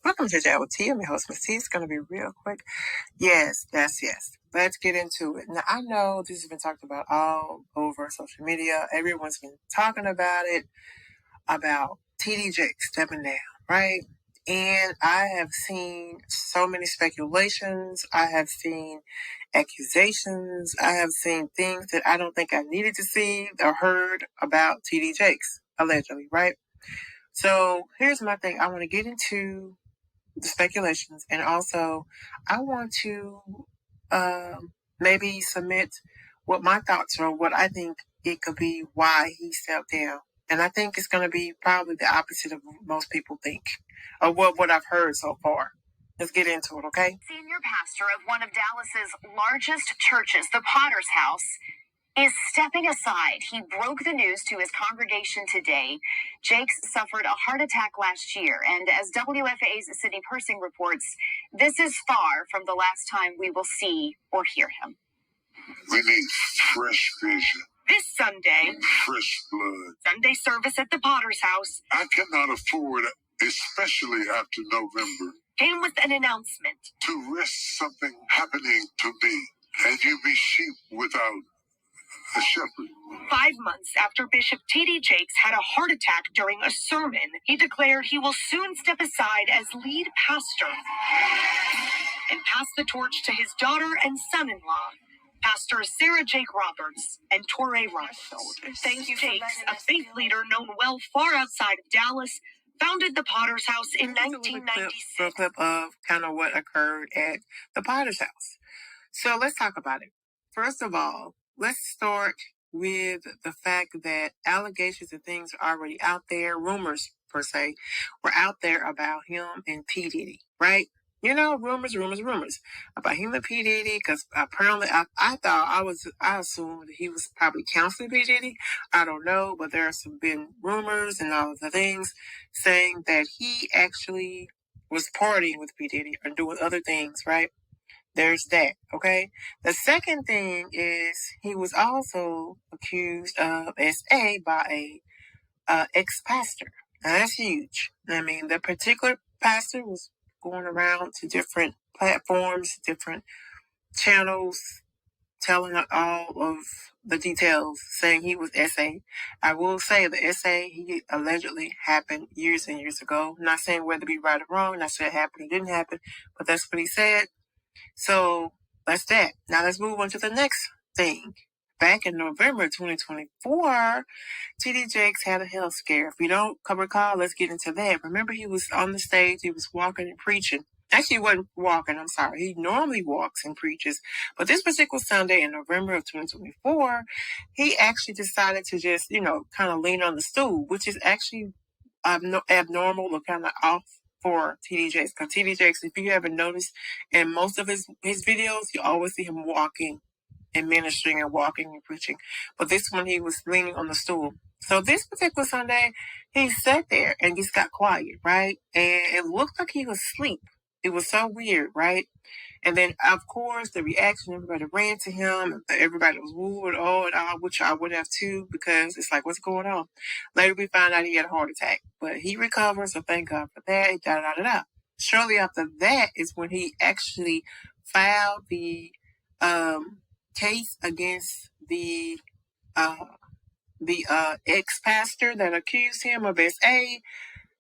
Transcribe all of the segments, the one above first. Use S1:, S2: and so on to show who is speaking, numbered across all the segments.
S1: Welcome to Chat with T. I'm your host, Miss T. It's going to be real quick. Yes, that's yes. Let's get into it. Now, I know this has been talked about all over social media. Everyone's been talking about it, about TD Jakes stepping down, right? And I have seen so many speculations. I have seen accusations. I have seen things that I don't think I needed to see or heard about TD Jakes, allegedly, right? So here's my thing. I want to get into the speculations, and also I want to maybe submit what my thoughts are, what I think it could be, why he stepped down. And I think it's going to be probably the opposite of what most people think, or what I've heard so far. Let's get into it, okay?
S2: Senior pastor of one of Dallas's largest churches, the Potter's House, is stepping aside. He broke the news to his congregation today. Jakes suffered a heart attack last year, and as WFA's Sydney Persing reports, this is far from the last time we will see or hear him.
S3: We need fresh vision.
S2: This Sunday,
S3: fresh blood.
S2: Sunday service at the Potter's House.
S3: I cannot afford, especially after November,
S2: Came with an announcement.
S3: to risk something happening to me, and you be sheep without a shepherd.
S2: 5 months after Bishop T.D. Jakes had a heart attack during a sermon, he declared he will soon step aside as lead pastor and pass the torch to his daughter and son-in-law, Pastors Sarah Jake Roberts and Torrey Roberts.
S4: Thank you for
S2: Jakes,
S4: letting
S2: a
S4: us
S2: faith leader known well far outside of Dallas, founded the Potter's House in 1996.
S1: A clip of kind of what occurred at the Potter's House. So let's talk about it. First of all, let's start with the fact that allegations and things are already out there, rumors per se, were out there about him and P. Diddy, right? You know, rumors about him and P. Diddy, because apparently I assumed that he was probably counseling P. Diddy. I don't know, but there's been rumors and all of the things saying that he actually was partying with P. Diddy or doing other things, right? There's that, okay? The second thing is he was also accused of SA by a ex-pastor. Now, that's huge. I mean, the particular pastor was going around to different platforms, different channels, telling all of the details, saying he was SA. I will say the SA, he allegedly happened years and years ago. I'm not saying whether it be right or wrong, not saying it happened or didn't happen, but that's what he said. So that's that. Now let's move on to the next thing. Back in November 2024, T.D. Jakes had a health scare. If you don't recall, let's get into that. Remember, he was on the stage, he was walking and preaching. Actually, he wasn't walking, I'm sorry. He normally walks and preaches. But this particular Sunday in November of 2024, he actually decided to just, kind of lean on the stool, which is actually abnormal or kind of off for TD Jakes. Because TD Jakes, if you haven't noticed, in most of his videos, you always see him walking and ministering and walking and preaching. But this one, he was leaning on the stool. So this particular Sunday, he sat there and just got quiet, right? And it looked like he was asleep. It was so weird, right? And then, of course, the reaction, everybody ran to him. Everybody was wooed, and all, which I would have too, because it's like, what's going on? Later, we found out he had a heart attack, but he recovered, so thank God for that. Shortly after that is when he actually filed the case against the ex-pastor that accused him of SA.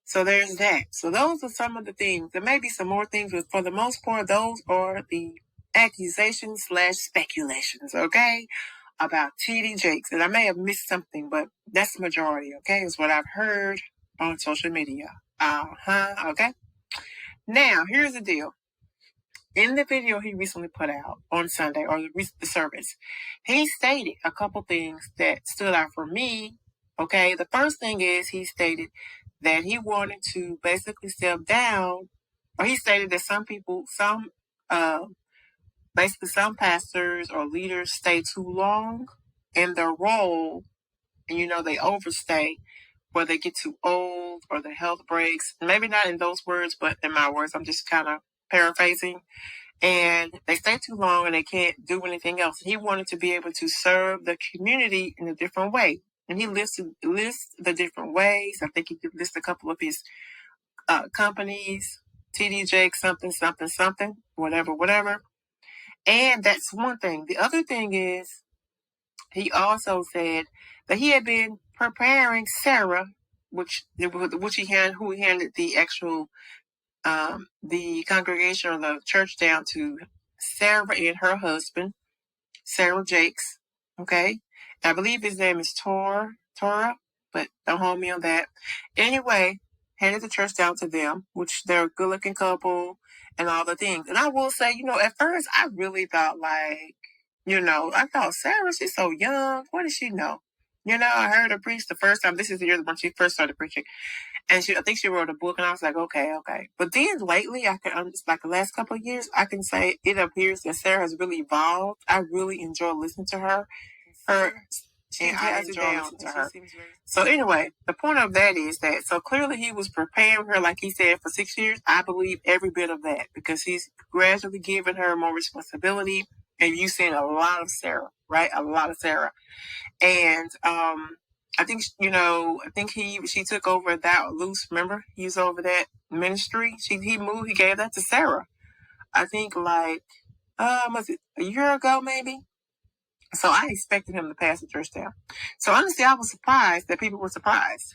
S1: So there's that. So those are some of the things. There may be some more things, but for the most part, those are the accusations / speculations, okay, about T.D. Jakes. And I may have missed something, but that's the majority, okay, is what I've heard on social media. Okay. Now, here's the deal. In the video he recently put out on Sunday, or the service, he stated a couple things that stood out for me, okay? The first thing is he stated that he wanted to basically step down, or he stated that some pastors or leaders stay too long in their role, and they overstay, where they get too old or their health breaks. Maybe not in those words, but in my words, I'm just kind of paraphrasing. And they stay too long and they can't do anything else. He wanted to be able to serve the community in a different way. And he lists the different ways. I think he could list a couple of his companies TD Jakes something, something, something, whatever, whatever. And that's one thing. The other thing is, he also said that he had been preparing Sarah, who he handed the actual the congregation or the church down to, Sarah and her husband, Sarah Jakes. Okay, I believe his name is Torah, but don't hold me on that. Anyway, handed the church down to them, which they're a good-looking couple and all the things. And I will say, at first I really thought I thought Sarah, she's so young. What does she know? I heard her preach the first time. This is the year when she first started preaching. And I think she wrote a book, and I was like, okay. But then lately, like the last couple of years, I can say it appears that Sarah has really evolved. I really enjoy listening to her. I enjoy listening to her. So anyway, the point of that is that, so clearly he was preparing her, like he said, for 6 years. I believe every bit of that, because he's gradually giving her more responsibility. And you've seen a lot of Sarah, right? A lot of Sarah. And I think, she took over that loose. Remember, he was over that ministry. He moved, he gave that to Sarah. I think was it a year ago, maybe? So I expected him to pass the church down. So honestly, I was surprised that people were surprised.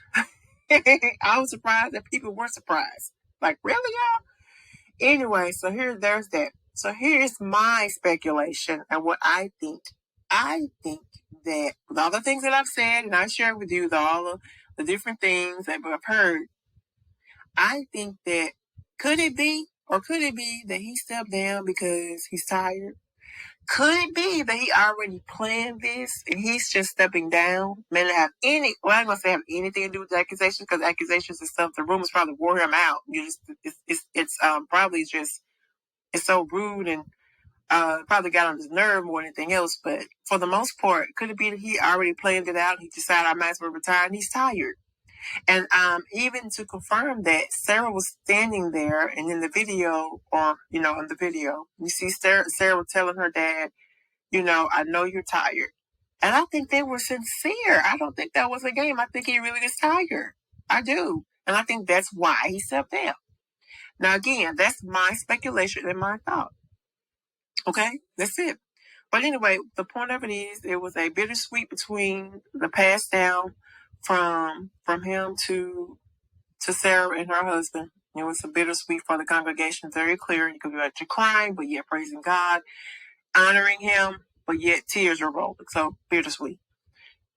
S1: I was surprised that people were surprised. Like, really, y'all? Anyway, so there's that. So here's my speculation and what I think. I think that with all the things that I've said and I shared with you, all of the different things that I've heard, I think that could it be that he stepped down because he's tired? Could it be that he already planned this and he's just stepping down? May not have I'm not going to say have anything to do with the accusations, because accusations and stuff, the rumors probably wore him out. It's probably just, it's so rude and probably got on his nerve more than anything else. But for the most part, could it be that he already planned it out? He decided I might as well retire and he's tired. And even to confirm that, Sarah was standing there, and in the video, you see Sarah was telling her dad, I know you're tired. And I think they were sincere. I don't think that was a game. I think he really is tired. I do. And I think that's why he stepped down. Now, again, that's my speculation and my thought. Okay? That's it. But anyway, the point of it is, it was a bittersweet between the pass down from him to Sarah and her husband. It was a bittersweet for the congregation, very clear. You could be like, you're crying, but yet praising God, honoring him, but yet tears are rolling. So bittersweet.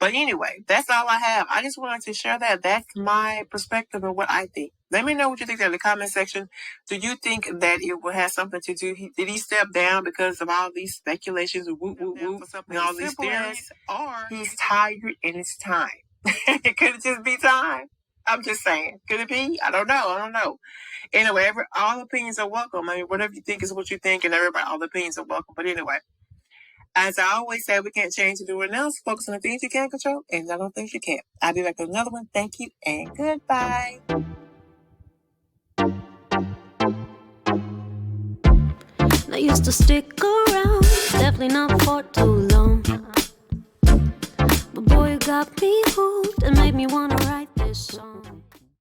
S1: But anyway, that's all I have. I just wanted to share that. That's my perspective and what I think. Let me know what you think in the comment section. Do you think that it will have something to do? Did he step down because of all these speculations and and all these theories? Or he's tired and it's time. Could it just be time? I'm just saying. Could it be? I don't know. Anyway, all opinions are welcome. I mean, whatever you think is what you think, and all the opinions are welcome. But anyway, as I always say, we can't change anyone else. Focus on the things you can control and not on things you can't. I'll be back with another one. Thank you and goodbye.
S2: I used to stick around, definitely not for too long. But boy, you got me hooked and made me wanna write this song.